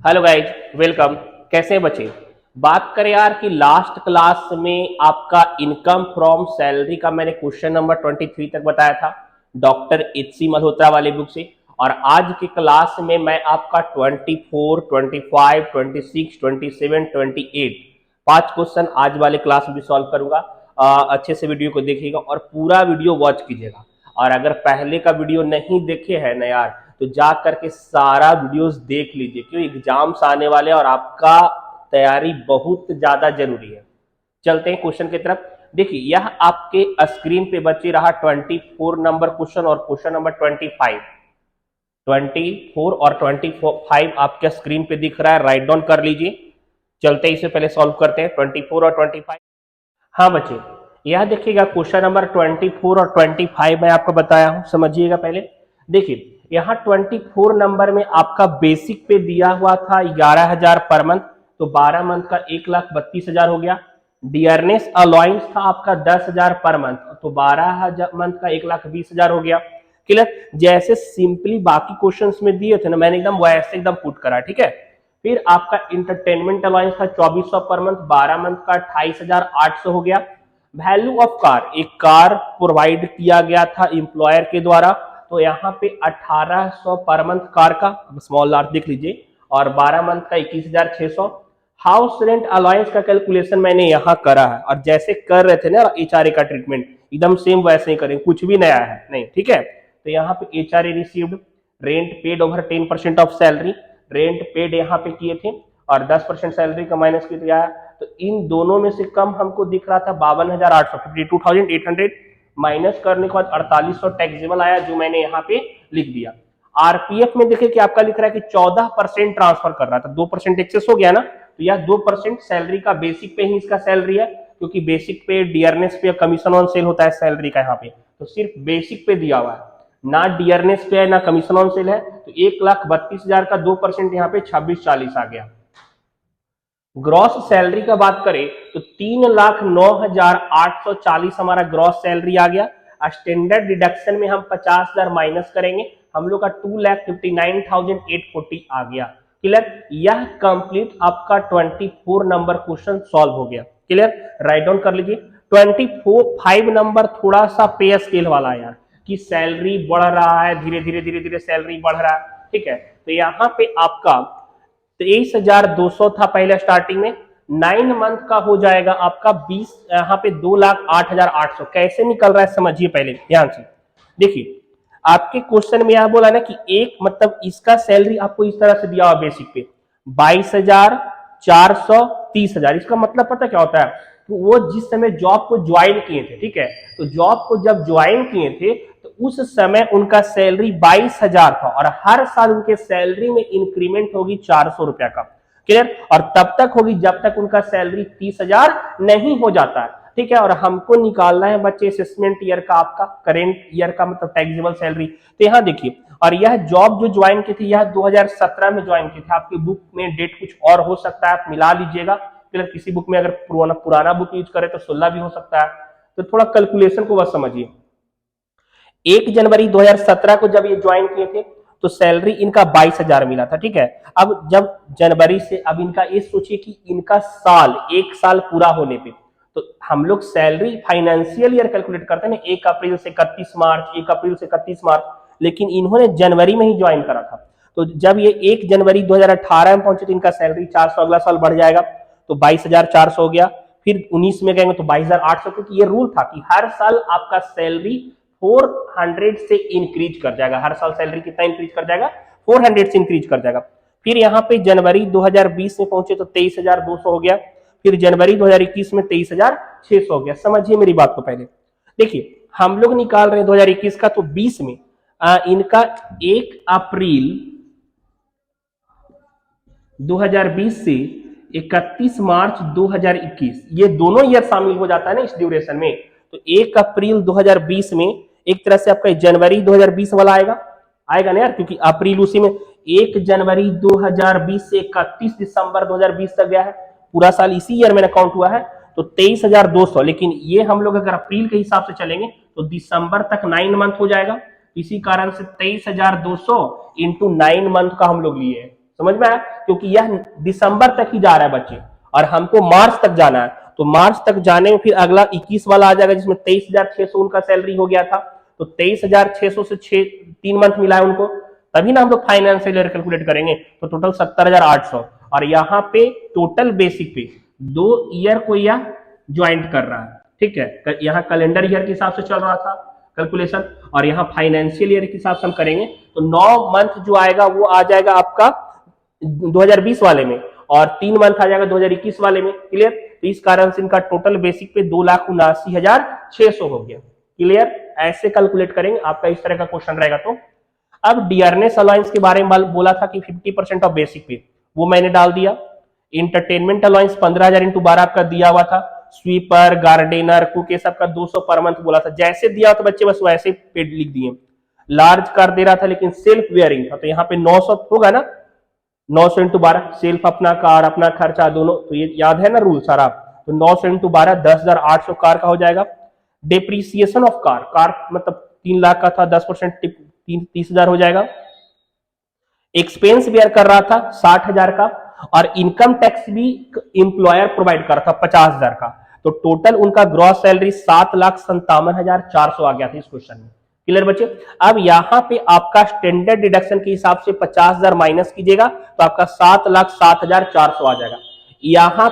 Hello guys, welcome. कैसे हैं बच्चे? बात करें यार कि लास्ट क्लास में आपका इनकम फ्रॉम सैलरी का मैंने क्वेश्चन नंबर 23 तक बताया था डॉक्टर एच.सी. मल्होत्रा वाले बुक से। और आज की क्लास में मैं आपका 24, 25, 26, 27, 28 पांच क्वेश्चन आज वाले क्लास में भी सॉल्व करूंगा। अच्छे से वीडियो को देखिएगा और पूरा वीडियो वॉच कीजिएगा। और अगर पहले का वीडियो नहीं देखे है ना यार, तो जा करके सारा वीडियोस देख लीजिए, क्योंकि एग्जाम्स आने वाले हैं और आपका तैयारी बहुत ज्यादा जरूरी है। चलते हैं क्वेश्चन की तरफ। देखिए, यह आपके स्क्रीन पे बच्चे रहा 24 नंबर क्वेश्चन और क्वेश्चन नंबर 24 और 25 आपके स्क्रीन पे दिख रहा है, राइट डाउन कर लीजिए। चलते हैं, इसे पहले सॉल्व करते हैं 24 और 25। हाँ बच्चे, यह देखिएगा क्वेश्चन नंबर 24 और 25 मैं आपको बताया हूं, समझिएगा पहले। देखिए, यहाँ 24 नंबर में आपका बेसिक पे दिया हुआ था 11,000 पर मंथ, तो 12 मंथ का 1,32,000 हो गया। डियरनेस अलाउंस था आपका 10,000 पर मंथ, तो 12 मंथ का 1,20,000 हो गया। क्लियर? जैसे सिंपली बाकी क्वेश्चंस में दिए थे ना, मैंने एकदम वैसे एकदम पुट करा, ठीक है। फिर आपका इंटरटेनमेंट अलाउंस था 2400 पर मंथ, 12 मंथ का 28,800 हो गया। वैल्यू ऑफ कार, एक कार प्रोवाइड किया गया था एम्प्लॉयर के द्वारा, तो यहाँ पे 1800 पर मंथ कार का, स्मॉल लार्ज देख लीजिए, और 12 मंथ का 21,600। हाउस रेंट अलाउंस का कैलकुलेशन मैंने यहाँ करा है, और जैसे कर रहे थे ना एचआरए का ट्रीटमेंट, एकदम सेम वैसे ही करेंगे, कुछ भी नया है नहीं, ठीक है। तो यहाँ पे HRA received, rent paid over 10% of salary, rent paid यहाँ पे किए थे और 10% सैलरी का माइनस किया। तो इन दोनों में से कम हमको दिख रहा था 52,800, 52,800 माइनस करने के बाद 4800 टैक्सेबल आया, जो मैंने यहाँ पे लिख दिया। आरपीएफ में देखिए कि आपका लिख रहा है कि 14% ट्रांसफर कर रहा था, 2% एक्सेस हो गया ना, तो यह 2% सैलरी का, बेसिक पे ही इसका सैलरी है, क्योंकि बेसिक पे, डियरनेस पे, कमीशन ऑन सेल होता है सैलरी का, यहाँ पे तो सिर्फ बेसिक पे दिया हुआ है, ना डियरनेस पे है ना कमीशन ऑन सेल है। तो 1,32,000 का 2% यहाँ पे 2640 आ गया। ग्रॉस सैलरी का बात करें तो 3,09,840 हमारा ग्रॉस सैलरी आ गया। स्टैंडर्ड डिडक्शन में हम 50,000 माइनस करेंगे, हम लोग का 2,59,840 आ गया। क्लियर? यह कंप्लीट आपका 24 नंबर क्वेश्चन सॉल्व हो गया। क्लियर? राइट डाउन कर लीजिए। 25 नंबर थोड़ा सा पे स्केल वाला यार, कि सैलरी बढ़ रहा है, धीरे धीरे धीरे धीरे सैलरी बढ़ रहा है, ठीक है। तो यहाँ पे आपका 23,200 था पहले स्टार्टिंग में, 9 मंथ का हो जाएगा आपका 20, यहाँ पे 2,08,800 कैसे निकल रहा है समझिए पहले ध्यान से। देखिए, आपके क्वेश्चन में यह बोला ना कि एक मतलब इसका सैलरी आपको इस तरह से दिया हुआ बेसिक पे 22,400, 30,000। इसका मतलब पता क्या होता है? तो वो जिस समय जॉब को ज्वाइन किए थे, ठीक है, तो जॉब को जब ज्वाइन किए थे तो उस समय उनका सैलरी 22,000 था, और हर साल उनके सैलरी में इंक्रीमेंट होगी 400 रुपया का। क्लियर? और तब तक होगी जब तक उनका सैलरी 30,000 नहीं हो जाता है, ठीक है। और हमको निकालना है बच्चे असेसमेंट ईयर का, आपका करेंट ईयर का मतलब टैक्सेबल सैलरी। तो यहाँ देखिए, और यह जॉब जो ज्वाइन की थी यह 2017 में ज्वाइन की थी। आपकी बुक में डेट कुछ और हो सकता है, आप मिला लीजिएगा। किसी बुक में अगर पुराना बुक यूज करें तो 16 भी हो सकता है, तो थोड़ा कैलकुलेशन को बस समझिए। 1 जनवरी 2017 को जब ये ज्वाइन किए थे तो सैलरी इनका 22,000 मिला था, ठीक है। अब जब जनवरी से, अब इनका ये सोचिए कि इनका साल, 1 साल पूरा होने पे, तो हम लोग सैलरी फाइनेंशियल ईयर कैलकुलेट करते हैं ना, 1 अप्रैल से 31 मार्च, 1 अप्रैल से 31 मार्च, लेकिन इन्होंने जनवरी में ही ज्वाइन करा था। तो जब ये 1 जनवरी 2018 में पहुंचे तो इनका सैलरी 400 अगला साल बढ़ जाएगा, तो 22,400 हो गया। फिर 19 में गएंगे तो 22,800, क्योंकि ये रूल था कि हर साल आपका सैलरी 400 से इंक्रीज कर जाएगा। हर साल सैलरी कितना इंक्रीज कर जाएगा? 400 से इंक्रीज कर जाएगा। फिर यहाँ पे जनवरी 2020 में पहुंचे तो 23,200 हो गया। फिर जनवरी 2021 में 23,600 हो गया। समझिए मेरी बात को पहले। देखिए, हम लोग निकाल रहे हैं 2021 का, तो 20 में इनका 1 अप्रैल 2020 से 31 मार्च 2021, ये दोनों ईयर शामिल हो जाता है ना इस ड्यूरेशन में। तो 1 अप्रैल 2020 में एक तरह से आपका जनवरी 2020 वाला आएगा ना यार, क्योंकि अप्रैल उसी में 1 जनवरी 2020 से 31 दिसंबर 2020 तक गया है, पूरा साल इसी ईयर में काउंट हुआ है। तो 23,200, लेकिन ये हम लोग अगर अप्रैल के हिसाब से चलेंगे तो दिसंबर तक 9 मंथ हो जाएगा। इसी कारण से 23,200 इंटू 9 मंथ का हम लोग लिए हैं। समझ में आया? क्योंकि यह दिसंबर तक ही जा रहा है बच्चे और हमको मार्च तक जाना है, तो मार्च तक जाने में फिर अगला 21 वाला आ जाएगा जिसमें 23,600 उनका सैलरी हो गया था, तो 23,600 से 3 मंथ मिला है उनको, तभी ना हम लोग फाइनेंशियल ईयर कैलकुलेट करेंगे, तो टोटल 70,800। और यहाँ पे टोटल बेसिक पे 2 ईयर को यह ज्वाइंट कर रहा है, ठीक है, यहाँ कैलेंडर ईयर के हिसाब से चल रहा था कैलकुलेशन, और यहाँ फाइनेंशियल ईयर के हिसाब से हम करेंगे, तो 9 मंथ जो आएगा वो आ जाएगा आपका 2020 वाले में, और 3 मंथ आ जाएगा 2021 वाले में। क्लियर? तो इस कारण से इनका टोटल बेसिक पे 2,79,600 हो गया। क्लियर? ऐसे कैलकुलेट करेंगे, आपका इस तरह का क्वेश्चन रहेगा। तो अब डियरनेस अलाउंस के बारे में बोला था कि 50% ऑफ बेसिक पे, वो मैंने डाल दिया। इंटरटेनमेंट अलाउंस 15,000 इंटू 12 आपका दिया हुआ था। स्वीपर, गार्डनर, कुक, ये सबका 200 पर मंथ बोला था, जैसे दिया तो बच्चे बस वैसे पेड लिख दिए। लार्ज कार दे रहा था लेकिन सेल्फ वेयरिंग था, तो यहाँ पे 900 होगा ना, 900 इंटू 12, सेल्फ अपना कार अपना खर्चा दोनों, तो ये याद है ना रूल सारा, तो 900 इंटू 12 10,800 कार का हो जाएगा। डिप्रीसिएशन ऑफ कार, कार मतलब 3 लाख का था, 10% 30,000 हो जाएगा। एक्सपेंस बेयर कर रहा था 60,000 का, और इनकम टैक्स भी इंप्लॉयर प्रोवाइड कर रहा था 50,000 का, तो टोटल उनका ग्रॉस सैलरी 7,57,400 आ गया था इस क्वेश्चन में। क्लियर बच्चे? अब यहां पे आपका स्टैंडर्ड डिडक्शन के हिसाब से 50,000 माइनस कीजिएगा तो आपका 7,07,400 आ जाएगा। यहां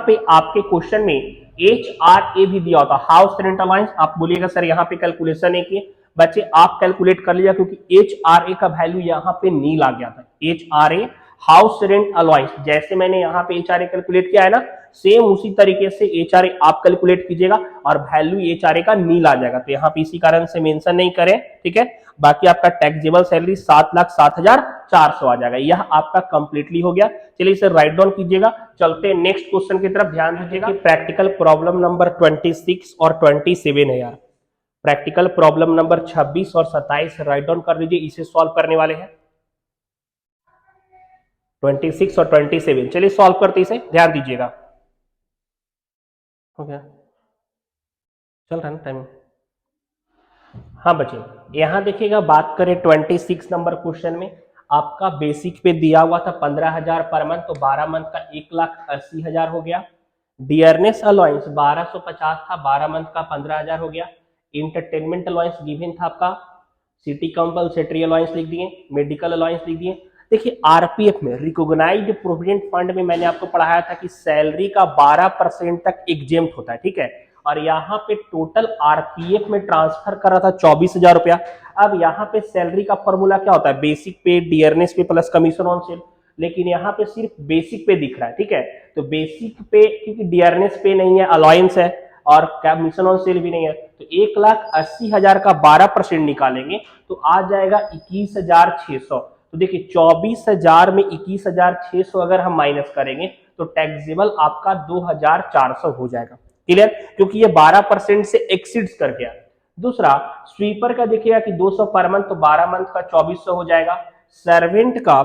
पे आपके क्वेश्चन में HRA भी दिया होता, हाउस रेंट अलाउंस। आप बोलिएगा सर यहाँ पे कैलकुलेशन है कि बच्चे आप कैलकुलेट कर लीजिए, क्योंकि HRA का वैल्यू यहाँ पे नील आ गया था। HRA हाउस रेंट अलाउंस, जैसे मैंने यहाँ पे HRA कैलकुलेट किया है ना, सेम उसी तरीके से HRA आप कैलकुलेट कीजिएगा और वैल्यू HRA का नील आ जाएगा, तो यहाँ पे इसी कारण से मेंशन नहीं करें, ठीक है। बाकी आपका टैक्सेबल सैलरी 7,07,400 आ जाएगा। यह आपका कंप्लीटली हो गया। चलिए इसे राइट डाउन कीजिएगा। चलते हैं नेक्स्ट क्वेश्चन की तरफ। ध्यान दीजिएगा, प्रैक्टिकल प्रॉब्लम नंबर 26 और 27 है यार। प्रैक्टिकल प्रॉब्लम नंबर 26 और 27 राइट डाउन कर लीजिए, इसे सॉल्व करने वाले हैं। 26 और 27 चलिए सॉल्व करते इसे, ध्यान दीजिएगा। हो गया, चल रहा है ना टाइम? हाँ बच्चे, यहां देखिएगा, बात करें 26 नंबर क्वेश्चन में, आपका बेसिक पे दिया हुआ था 15,000 पर मंथ, तो 12 मंथ का 1,80,000 हो गया। डियरनेस अलाउंस 1250 था, 12 मंथ का 15,000 हो गया। इंटरटेनमेंट अलाउंस गिवन था आपका, सिटी कंपल्सरी अलाउंस लिख दिए, मेडिकल अलाउंस लिख दिए। देखिए आरपीएफ में, रिकॉग्नाइज्ड प्रोविडेंट फंड में मैंने आपको पढ़ाया था कि सैलरी का 12% तक एग्जेम्प्ट होता है, ठीक है। और यहाँ पे टोटल आरपीएफ में ट्रांसफर कर रहा था 24,000 रुपया। अब यहाँ पे सैलरी का फॉर्मूला क्या होता है? बेसिक पे, dearness pay plus commission on sale, लेकिन यहाँ पे सिर्फ बेसिक पे दिख रहा है, ठीक है। तो बेसिक पे, क्योंकि डियरनेस पे नहीं है, अलाउंस है, और कमीशन ऑन सेल भी नहीं है, तो 1,80,000 का 12% निकालेंगे तो आ जाएगा 21,600। तो देखिए 24,000 में 21,600 अगर हम माइनस करेंगे तो टैक्सेबल आपका 2,400 हो जाएगा। क्लियर? क्योंकि ये 12% से एक्सीड्स कर गया। दूसरा, स्वीपर का देखिएगा कि 200 पर मंथ, तो 12 मंथ का 2,400 हो जाएगा। सर्वेंट का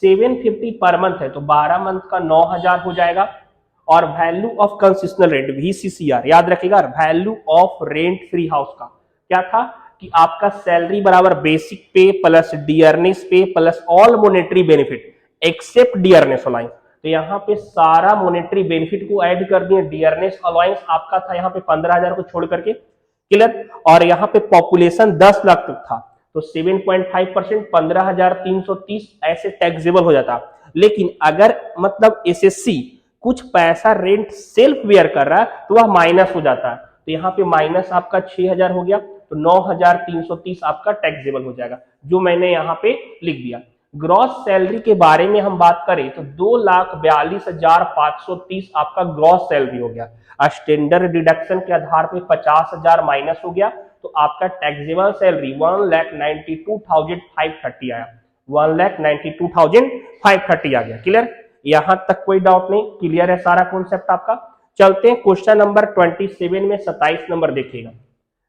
750 पर मंथ है, तो 12 मंथ का 9,000 हो जाएगा। और value of concessional rent, VCCR याद रखिएगा, value of rent free house का क्या था कि आपका सैलरी बराबर basic pay plus dearness pay plus all monetary benefit except dearness allowance. तो यहाँ पे सारा मॉनेटरी बेनिफिट को ऐड कर दिए। डियरनेस अलाउंस आपका था यहाँ पे 15,000 को छोड़ करके। क्लियर? और यहाँ पे पॉपुलेशन 10 लाख तक था, तो 7.5% 15,330 ऐसे टैक्सेबल हो जाता। लेकिन अगर मतलब एसएससी कुछ पैसा रेंट सेल्फ बेयर कर रहा है तो वह माइनस हो जाता है, तो यहाँ पे माइनस आपका 6,000 हो गया, तो 9,330 आपका टैक्सेबल हो जाएगा, जो मैंने यहाँ पे लिख दिया। ग्रॉस सैलरी के बारे में हम बात करें तो 2,42,530 आपका ग्रॉस सैलरी हो गया। स्टैंडर्ड डिडक्शन के आधार पे 50,000 माइनस हो गया, तो आपका टैक्सेबल सैलरी 1,92,530 आया, 1,92,530 आ गया। क्लियर? यहां तक कोई डाउट नहीं? क्लियर है सारा कॉन्सेप्ट आपका? चलते हैं क्वेश्चन नंबर 27 में 27 नंबर देखिएगा।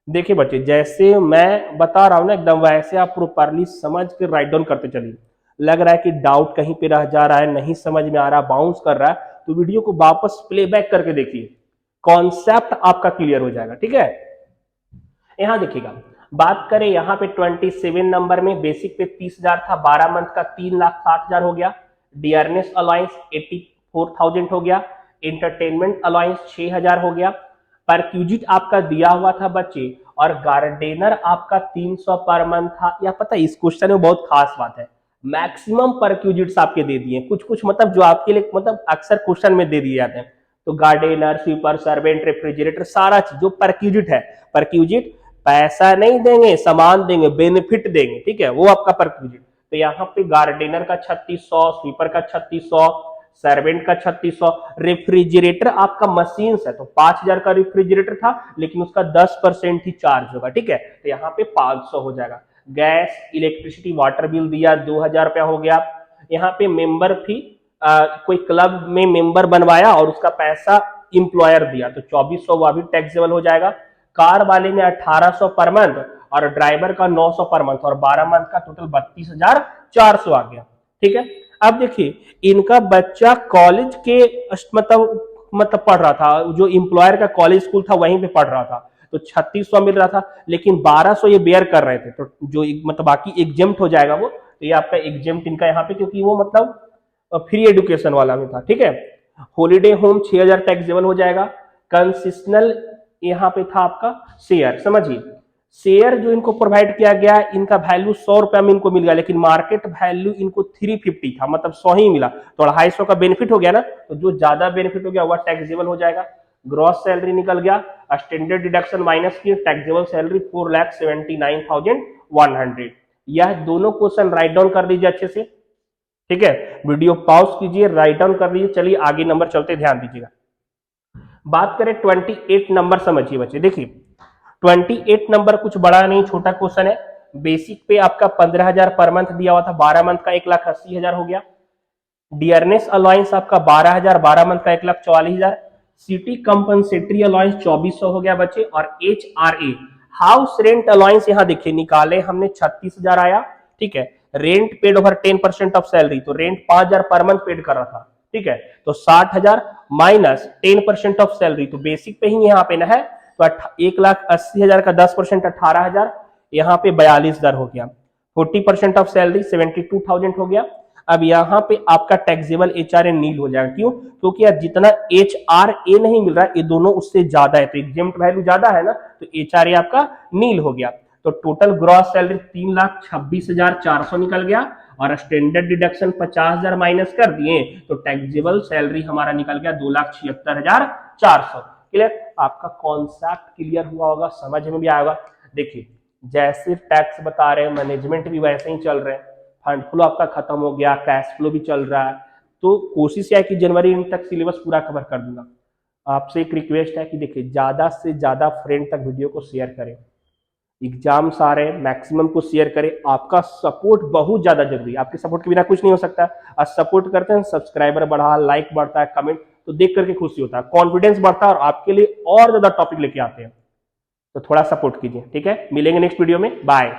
देखिए बच्चे, जैसे मैं बता रहा हूं ना एकदम वैसे आप प्रॉपरली समझ के राइट डाउन करते चलिए। लग रहा है कि डाउट कहीं पे रह जा रहा है, नहीं समझ में आ रहा, बाउंस कर रहा है, तो वीडियो को वापस प्लेबैक करके देखिए, कॉन्सेप्ट आपका क्लियर हो जाएगा, ठीक है। यहां देखिएगा, बात करें यहाँ पे 27 नंबर में बेसिक पे 30,000 था, 12 मंथ का 3,60,000 हो गया। डियरनेस अलाउंस 84,000 हो गया। इंटरटेनमेंट अलाउंस 6,000 हो गया। परक्यूजिट आपका दिया हुआ था बच्चे, और गार्डेनर आपका 300 पर मंथ था। या पता है इस क्वेश्चन में बहुत खास बात है, मैक्सिमम परक्यूजिट्स आपके दे दिए, कुछ कुछ मतलब जो आपके लिए मतलब अक्सर क्वेश्चन में दे दिए जाते हैं। तो गार्डेनर, स्वीपर, सर्वेंट, रेफ्रिजरेटर, सारा चीज जो परक्यूजिट है, परक्यूजिट पैसा नहीं देंगे, सामान देंगे, बेनिफिट देंगे, ठीक है, वो आपका परक्यूजिट। तो यहाँ पे गार्डेनर का 3600, स्वीपर का 3600, सर्वेंट का 3600। रेफ्रिजरेटर आपका मशीन है तो 5,000 का रेफ्रिजरेटर था, लेकिन उसका 10% ही चार्ज होगा, ठीक है, तो यहाँ पे 500 हो जाएगा। गैस, इलेक्ट्रिसिटी, वाटर बिल दिया 2,000 रुपया हो गया। यहाँ पे मेंबर फी, कोई क्लब में मेंबर बनवाया और उसका पैसा इंप्लॉयर दिया तो 2,400 वो भी टैक्सेबल हो जाएगा। कार वाले ने 1,800 पर मंथ और ड्राइवर का 900 पर मंथ, और 12 मंथ का टोटल 32,400 आ गया, ठीक है। अब देखिए इनका बच्चा कॉलेज के मतलब पढ़ रहा था, जो इंप्लॉयर का कॉलेज स्कूल था वहीं पे पढ़ रहा था, तो 3600 मिल रहा था, लेकिन 1200 ये बेयर कर रहे थे, तो जो मतलब बाकी एग्जेम्प्ट हो जाएगा वो, तो ये आपका एग्जेम्प्ट इनका यहाँ पे, क्योंकि वो मतलब फ्री एजुकेशन वाला में था, ठीक है। हॉलीडे होम 6,000 टैक्सेबल हो जाएगा। कंसेशनल यहाँ पे था आपका शेयर, समझिए शेयर जो इनको प्रोवाइड किया गया, इनका वैल्यू 100 रुपया में इनको मिल गया, लेकिन मार्केट वैल्यू इनको 350 था, मतलब 100 ही मिला, तो 250 का बेनिफिट हो गया ना, तो जो ज्यादा बेनिफिट हो गया वह टैक्सेबल हो जाएगा। ग्रॉस सैलरी निकल गया, स्टैंडर्ड डिडक्शन माइनस की टैक्सेबल सैलरी 4,79,100। यह दोनों क्वेश्चन राइट डाउन कर लीजिए अच्छे से, ठीक है, वीडियो पॉज कीजिए, राइट डाउन कर लीजिए। चलिए आगे नंबर चलते, ध्यान दीजिएगा। बात करें 28 नंबर, समझिए बच्चे, देखिए 28 नंबर कुछ बड़ा नहीं, छोटा क्वेश्चन है। बेसिक पे आपका 15,000 पर मंथ दिया हुआ था, 12 मंथ का 1,80,000 हो गया। डियरनेस अलाउंस आपका 12,000, 12 मंथ का 1,44,000। सिटी कंपनसेटरी अलाउंस 2,400 हो गया बच्चे। और HRA हाउस रेंट अलाउंस यहाँ देखिए निकाले हमने 36,000 आया, ठीक है। Rent paid over 10% of salary, तो रेंट 5,000 पर मंथ पेड कर रहा था, ठीक है, तो 60,000 माइनस 10% ऑफ सैलरी, तो बेसिक पे ही यहाँ पे ना है, तो 1,80,000 का 10% 18,000, यहाँ पे 42,000 हो गया। 40% ऑफ सैलरी 72,000 हो गया। अब यहाँ पे आपका टैक्सेबल HRA नील हो जाएगा, क्यों? क्योंकि यार जितना HRA नहीं मिल रहा है, ये दोनों उससे ज्यादा है, तो एग्जेम्प्ट वैल्यू ज्यादा है ना, तो HRA आपका नील हो गया। तो टोटल ग्रॉस सैलरी 3,26,400 निकल गया, और स्टैंडर्ड डिडक्शन 50,000 माइनस कर दिए, तो टैक्सेबल सैलरी हमारा निकल गया 2,76,400। क्लियर? आपका कॉन्सेप्ट क्लियर हुआ होगा, समझ में भी आएगा। देखिए जैसे टैक्स बता रहे हैं, मैनेजमेंट भी वैसे ही चल रहे हैं, फंड फ्लो आपका खत्म हो गया, कैश फ्लो भी चल रहा है, तो कोशिश है कि जनवरी तक सिलेबस पूरा कवर कर दूंगा। आपसे एक रिक्वेस्ट है कि देखिए ज्यादा से ज्यादा फ्रेंड तक वीडियो को शेयर करें, एग्जाम्स आ रहे हैं, मैक्सिमम को शेयर करें। आपका सपोर्ट बहुत ज्यादा जरूरी है, आपके सपोर्ट के बिना कुछ नहीं हो सकता। आज सपोर्ट करते हैं, सब्सक्राइबर बढ़ा, लाइक बढ़ता है, कमेंट, तो देख करके खुशी होता है, कॉन्फिडेंस बढ़ता है, और आपके लिए और ज्यादा टॉपिक लेके आते हैं। तो थोड़ा सपोर्ट कीजिए, ठीक है। मिलेंगे नेक्स्ट वीडियो में, बाय।